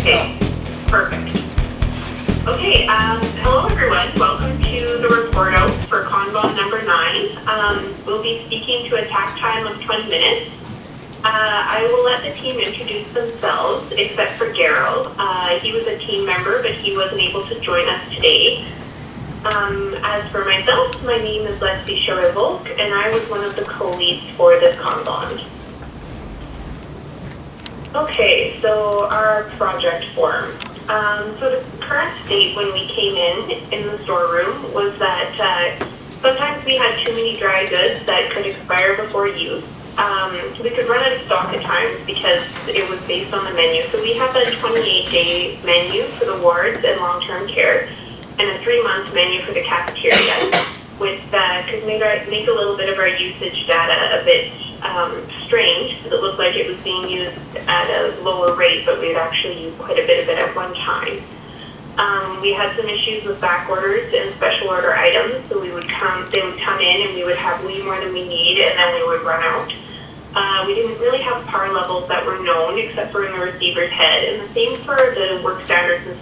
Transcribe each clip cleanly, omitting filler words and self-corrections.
Okay, perfect. Okay, hello everyone. Welcome to the report out for Kanban number 9. We'll be speaking to a tack time of 20 minutes. I will let the team introduce themselves, except for Daryl. He was a team member, but he wasn't able to join us today. As for myself, my name is Leslie Sherrivolk, and I was one of the co-leads for this Kanban. Okay, so our project form. So the current state when we came in the storeroom was that sometimes we had too many dry goods that could expire before use. We could run out of stock at times because it was based on the menu. So we have a 28-day menu for the wards and long-term care, and a 3-month menu for the cafeteria, which could make a little bit of our usage data a bit strange, because it looked like it was being used at a lower rate, but we'd actually used quite a bit of it at one time. We had some issues with back orders and special order items, so they would come in and we would have way more than we need, and then we would run out. We didn't really have par levels that were known except for in the receiver's head, and the same for the work standards and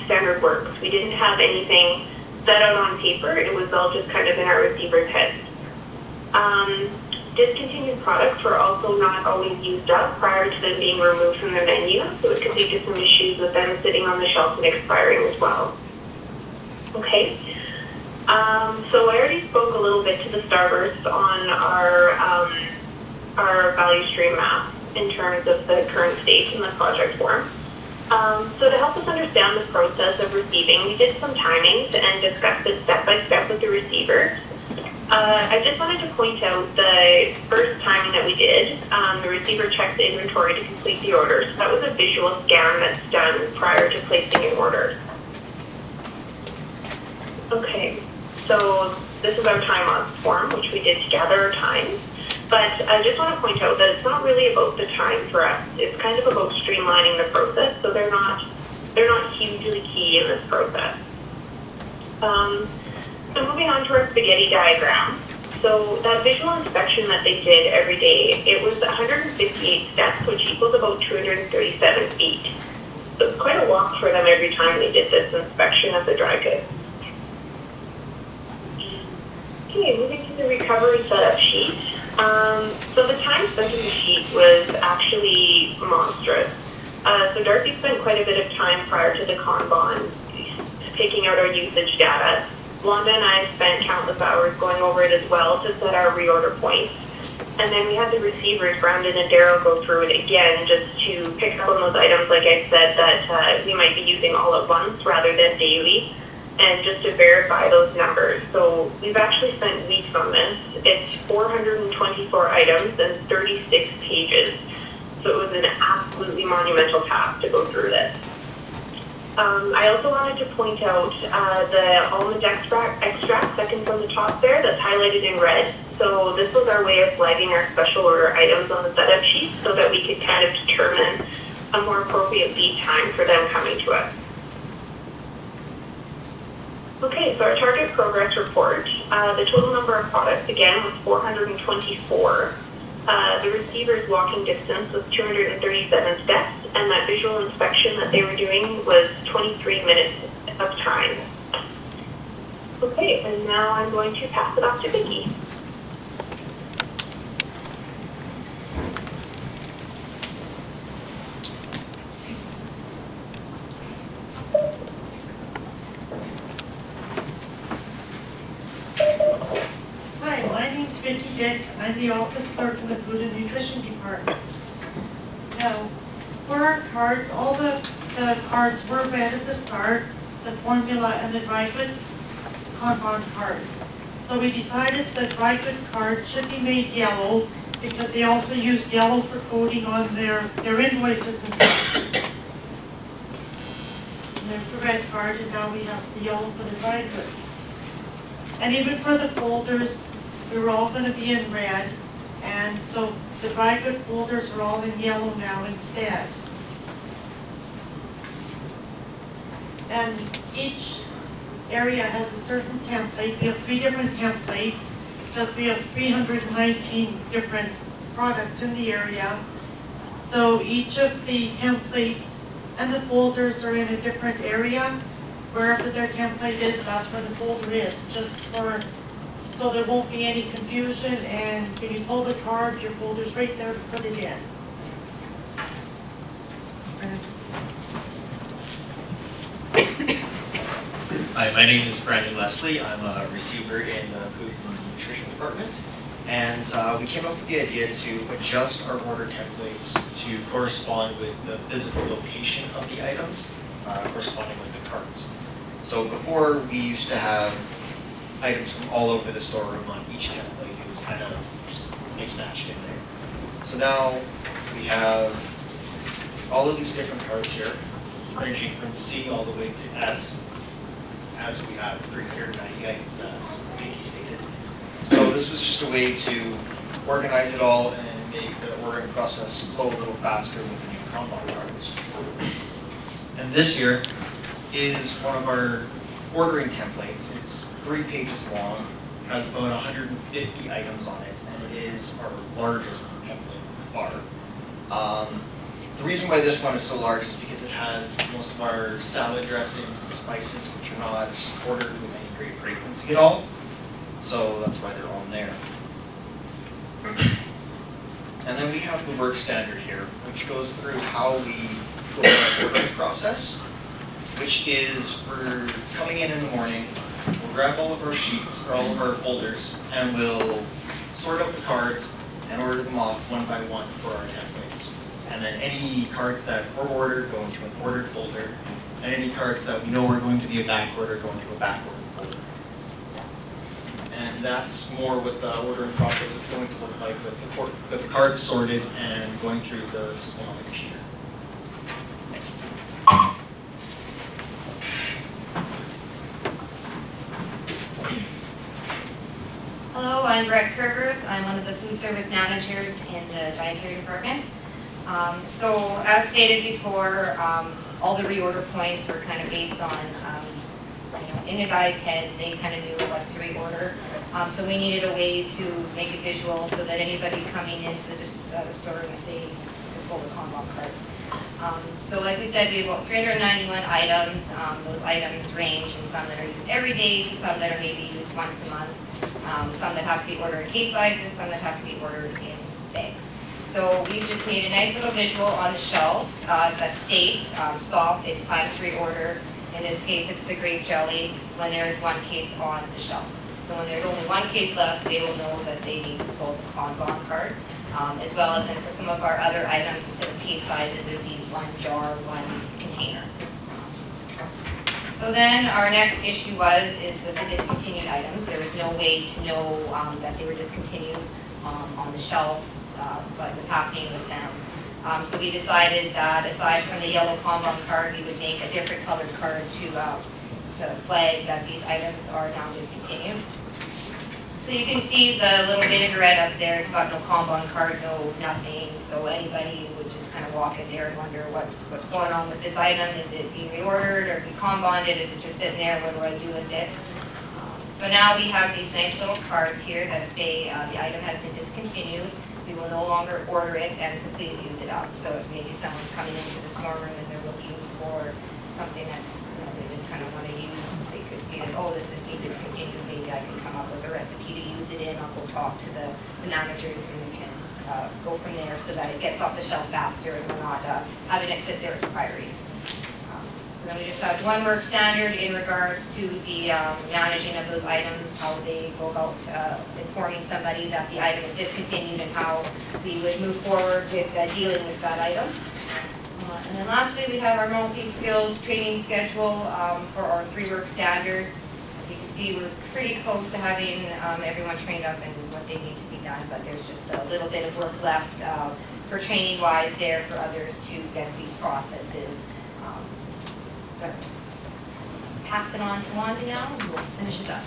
standard works. We didn't have anything set out on paper, it was all just kind of in our receiver's head. Discontinued products were also not always used up prior to them being removed from the menu, so it could lead to some issues with them sitting on the shelf and expiring as well. Okay, so I already spoke a little bit to the starburst on our value stream map in terms of the current state in the project form. So to help us understand the process of receiving, we did some timings and discussed it step by step with the receiver. I just wanted to point out the first timing that we did. The receiver checked the inventory to complete the order. So that was a visual scan that's done prior to placing an order. Okay, so this is our time on form, which we did to gather our time. But I just want to point out that it's not really about the time for us. It's kind of about streamlining the process, so they're not hugely key in this process. So moving on to our spaghetti diagram. So that visual inspection that they did every day, it was 158 steps, which equals about 237 feet. So it's quite a walk for them every time they did this inspection of the dry goods. Okay, moving to the recovery setup sheet. So the time spent in the sheet was actually monstrous. So Darcy spent quite a bit of time prior to the Kanban taking out our usage data. Wanda and I spent countless hours going over it as well to set our reorder points. And then we had the receivers, Brandon and Daryl, go through it again just to pick up on those items, like I said, that we might be using all at once rather than daily, and just to verify those numbers. So we've actually spent weeks on this. It's 424 items and 36 pages. So it was an absolutely monumental task to go through this. I also wanted to point out the almond extract second from the top there that's highlighted in red. So this was our way of flagging our special order items on the setup sheet so that we could kind of determine a more appropriate lead time for them coming to us. Okay, so our target progress report, the total number of products again was 424. The receiver's walking distance was 237 steps, and that visual inspection that they were doing was 23 minutes of time. Okay, and now I'm going to pass it off to Vicki. Hi, my name's Vicki Dick. I'm the office clerk in the Food and Nutrition Department. Now, for our cards, all the cards were read at the start, the formula and the dry good Kanban cards. So we decided the dry good cards should be made yellow because they also used yellow for coding on their invoices and stuff. And there's the red card, and now we have the yellow for the dry goods. And even for the folders, we were all going to be in red, and so the dry good folders are all in yellow now instead. And each area has a certain template. We have 3 different templates because we have 319 different products in the area. So each of the templates and the folders are in a different area. Wherever their template is, that's where the folder is, just for, so there won't be any confusion, and when you pull the card, your folder's right there to put it in. Hi, my name is Brandon Leslie. I'm a receiver in the Food and Nutrition Department. And we came up with the idea to adjust our order templates to correspond with the physical location of the items, corresponding with the carts. So before, we used to have items from all over the storeroom on each template. It was kind of just mixed-matched in there. So now we have all of these different carts here, ranging from C all the way to S, as we have 390 items, as Vicky stated. So this was just a way to organize it all and make the ordering process flow a little faster with the new Kanban cards. And this here is one of our ordering templates. It's 3 pages long, has about 150 items on it, and it is our largest template by far. The reason why this one is so large is because it has most of our salad dressings and spices, which are not ordered with any great frequency at all. So that's why they're on there. And then we have the work standard here, which goes through how we go through our ordering process, which is we're coming in the morning, we'll grab all of our sheets, or all of our folders, and we'll sort out the cards and order them off one by one for our templates. And then any cards that were ordered go into an ordered folder, and any cards that we know are going to be a back order go into a back order folder. And that's more what the ordering process is going to look like, with the cards sorted and going through the system on the computer. Hello, I'm Brett Kergers. I'm one of the food service managers in the dietary department. So as stated before, all the reorder points were kind of based on, in the guys' heads, they kind of knew what to reorder. So we needed a way to make it visual so that anybody coming into the store, if they could pull the Kanban cards. So like we said, we have about 391 items. Those items range in some that are used every day to some that are maybe used once a month. Some that have to be ordered in case sizes, some that have to be ordered in bags. So we've just made a nice little visual on the shelves that states, stop, it's time to reorder. In this case, it's the grape jelly when there is 1 case on the shelf. So when there's only 1 case left, they will know that they need to pull the Kanban card. As well as for some of our other items, instead of case sizes, it would be 1 jar, 1 container. So then our next issue is with the discontinued items. There was no way to know that they were discontinued on the shelf, what was happening with them. So we decided that aside from the yellow Kanban card, we would make a different colored card to flag that these items are now discontinued. So you can see the little vinaigrette up there. It's got no Kanban card, no nothing. So anybody would just kind of walk in there and wonder what's going on with this item. Is it being reordered or be Kanbaned? Is it just sitting there? What do I do with it? So now we have these nice little cards here that say the item has been discontinued. We will no longer order it, and to please use it up. So if maybe someone's coming into the storeroom and they're looking for something that they just kind of want to use, they could see that, oh, this is being discontinued. Maybe I can come up with a recipe to use it in. I'll go talk to the managers, and we can go from there so that it gets off the shelf faster and we're not having it sit there expiring. So then we just have one work standard in regards to the managing of those items, how they go about informing somebody that the item is discontinued and how we would move forward with dealing with that item. And then lastly, we have our multi-skills training schedule for our 3 work standards. As you can see, we're pretty close to having everyone trained up in what they need to be done, but there's just a little bit of work left for training-wise there for others to get these processes. Pass it on to Wanda now, and we'll finish this up.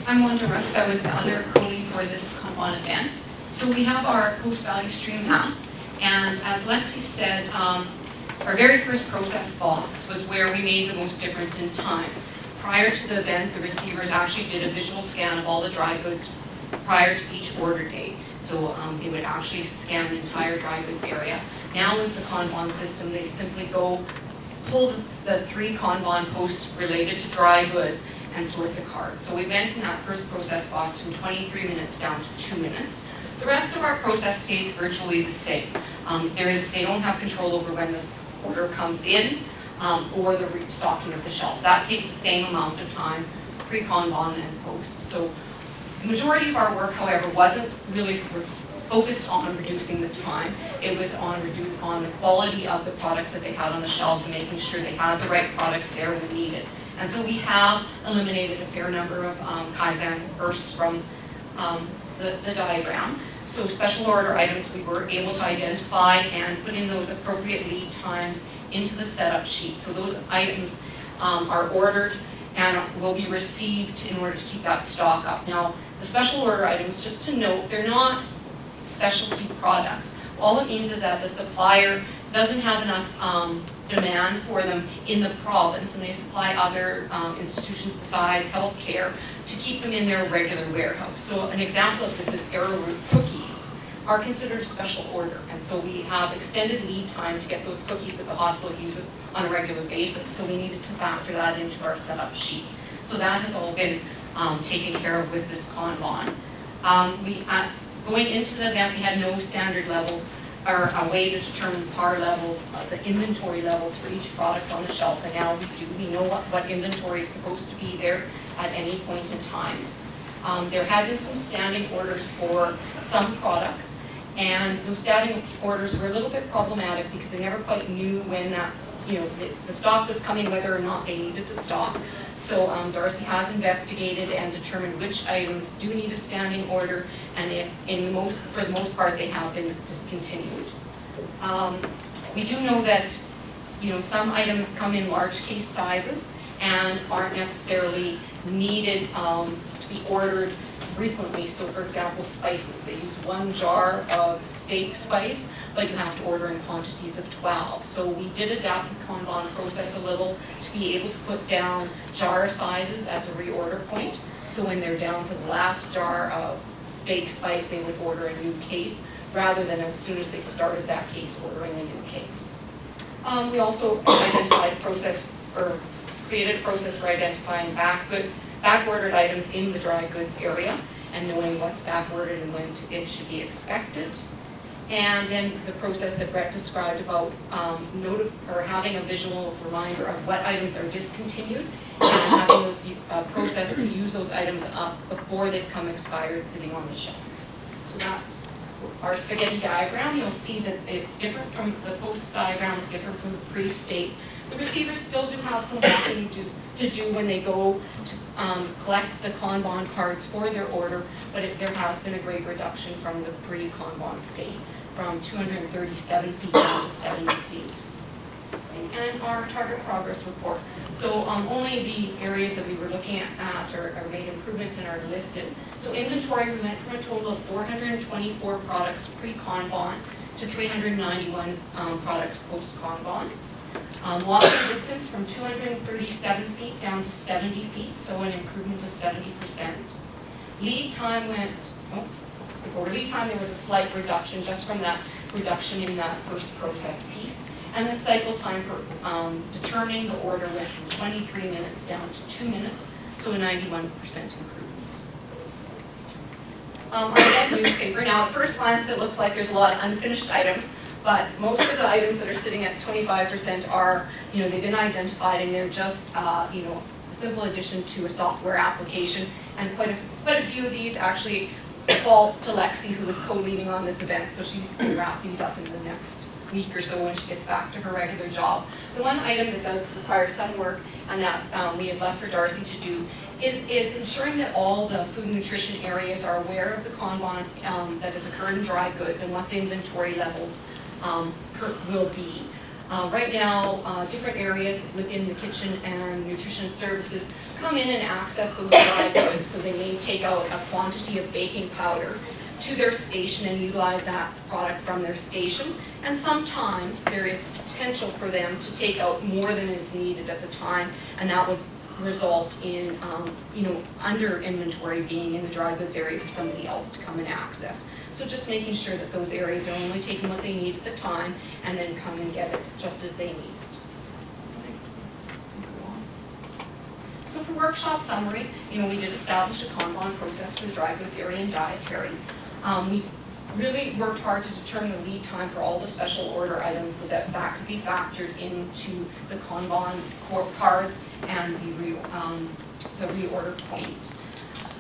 I'm Wanda Rusk. I was the other co-lead for this Kanban event. So we have our post-value stream map, and as Lexi said, our very first process box was where we made the most difference in time. Prior to the event, the receivers actually did a visual scan of all the dry goods prior to each order date. So they would actually scan the entire dry goods area. Now with the Kanban system, they simply go pull the 3 Kanban posts related to dry goods and sort the cards. So we went in that first process box from 23 minutes down to 2 minutes. The rest of our process stays virtually the same. They don't have control over when this order comes in or the restocking of the shelves. That takes the same amount of time, pre-Kanban and post. So the majority of our work, however, wasn't really focused on reducing the time. It was on the quality of the products that they had on the shelves and making sure they had the right products there when needed. And so we have eliminated a fair number of Kaizen bursts from the diagram. So special order items we were able to identify and put in those appropriate lead times into the setup sheet. So those items are ordered and will be received in order to keep that stock up. Now, the special order items, just to note, they're not specialty products. All it means is that the supplier doesn't have enough demand for them in the province, and they supply other institutions besides healthcare to keep them in their regular warehouse. So an example of this is arrowroot cookies are considered a special order, and so we have extended lead time to get those cookies that the hospital uses on a regular basis, so we needed to factor that into our setup sheet. So that has all been taken care of with this Kanban. Going into the event, we had no standard level or a way to determine par levels, the inventory levels for each product on the shelf, and now we do. We know what inventory is supposed to be there at any point in time. There had been some standing orders for some products, and those standing orders were a little bit problematic because they never quite knew when that, the stock was coming, whether or not they needed the stock. So Darcy has investigated and determined which items do need a standing order, and for the most part, they have been discontinued. We do know that some items come in large case sizes and aren't necessarily needed to be ordered frequently. So for example, spices, they use 1 jar of steak spice, but you have to order in quantities of 12. So we did adapt the Kanban process a little to be able to put down jar sizes as a reorder point. So when they're down to the last jar of steak spice, they would order a new case, rather than as soon as they started that case, ordering a new case. We also identified a process, or created a process for identifying back-ordered items in the dry goods area and knowing what's back-ordered and when it should be expected. And then the process that Brett described about having a visual reminder of what items are discontinued and having those process to use those items up before they become expired sitting on the shelf. So that our spaghetti diagram, you'll see that it's different from the post diagram, is different from the pre-state. The receivers still do have some walking to do when they go to collect the Kanban cards for their order, but there has been a great reduction from the pre-Kanban state, from 237 feet down to 70 feet. And our target progress report. So only the areas that we were looking at or made improvements in are listed. So inventory, we went from a total of 424 products pre-Kanban to 391 products post-Kanban. Walking distance from 237 feet down to 70 feet, so an improvement of 70%. Lead time lead time, there was a slight reduction just from that reduction in that first process piece. And the cycle time for determining the order went from 23 minutes down to 2 minutes, so a 91% improvement. Our event newspaper, now at first glance it looks like there's a lot of unfinished items, but most of the items that are sitting at 25% are, they've been identified and they're just, a simple addition to a software application. And quite a few of these actually fall to Lexi, who was co-leading on this event, so she's going to wrap these up in the next week or so when she gets back to her regular job. The one item that does require some work and that we have left for Darcy to do is ensuring that all the food and nutrition areas are aware of the Kanban that has occurred in dry goods and what the inventory levels will be. Right now, different areas within the kitchen and nutrition services come in and access those dry goods, so they may take out a quantity of baking powder to their station and utilize that product from their station. And sometimes there is potential for them to take out more than is needed at the time, and that would result in under inventory being in the dry goods area for somebody else to come and access. So just making sure that those areas are only taking what they need at the time and then come and get it just as they need it. So for workshop summary, we did establish a Kanban process for the dry goods area and dietary. We really worked hard to determine the lead time for all the special order items so that that could be factored into the Kanban cards and the reorder points.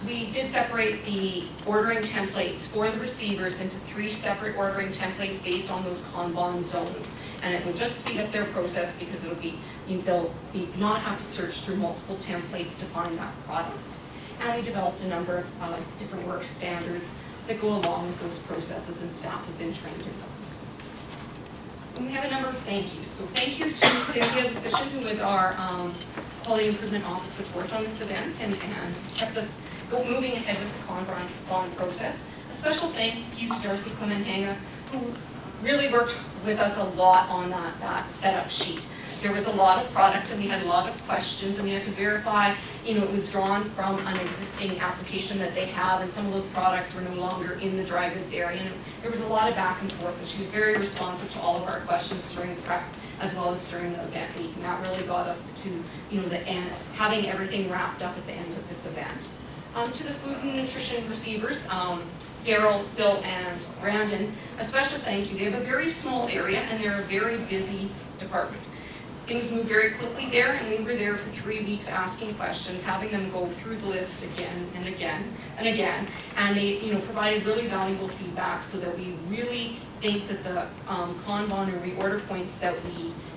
We did separate the ordering templates for the receivers into 3 separate ordering templates based on those Kanban zones. And it will just speed up their process because they'll not have to search through multiple templates to find that product. And we developed a number of different work standards that go along with those processes, and staff have been trained in those. And we have a number of thank yous. So thank you to Cynthia Decision, who is our Quality Improvement Office support on this event and kept us moving ahead with the Kanban process. A special thank you to Darcy Clemenhanga, who really worked with us a lot on that setup sheet. There was a lot of product and we had a lot of questions and we had to verify, it was drawn from an existing application that they have, and some of those products were no longer in the dry goods area. And there was a lot of back and forth, and she was very responsive to all of our questions during the prep as well as during the event week. And that really got us to, the end, having everything wrapped up at the end of this event. To the food and nutrition receivers, Daryl, Bill, and Brandon, a special thank you. They have a very small area and they're a very busy department. Things move very quickly there, and we were there for 3 weeks asking questions, having them go through the list again and again and again, and they provided really valuable feedback so that we really think that the Kanban and reorder points that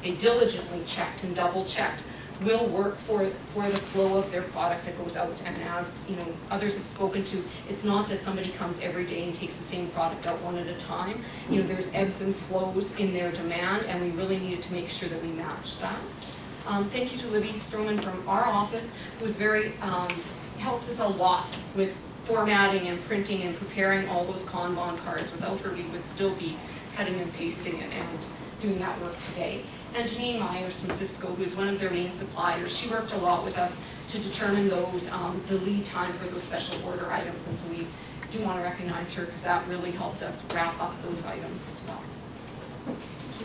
they diligently checked and double checked will work for the flow of their product that goes out. And as others have spoken to, it's not that somebody comes every day and takes the same product out one at a time. There's ebbs and flows in their demand, and we really needed to make sure that we matched that. Thank you to Libby Stroman from our office, who was helped us a lot with formatting and printing and preparing all those Kanban cards. Without her, we would still be cutting and pasting it and doing that work today. And Janine Myers from Cisco, who is one of their main suppliers, she worked a lot with us to determine those, the lead time for those special order items. And so we do want to recognize her because that really helped us wrap up those items as well. Thank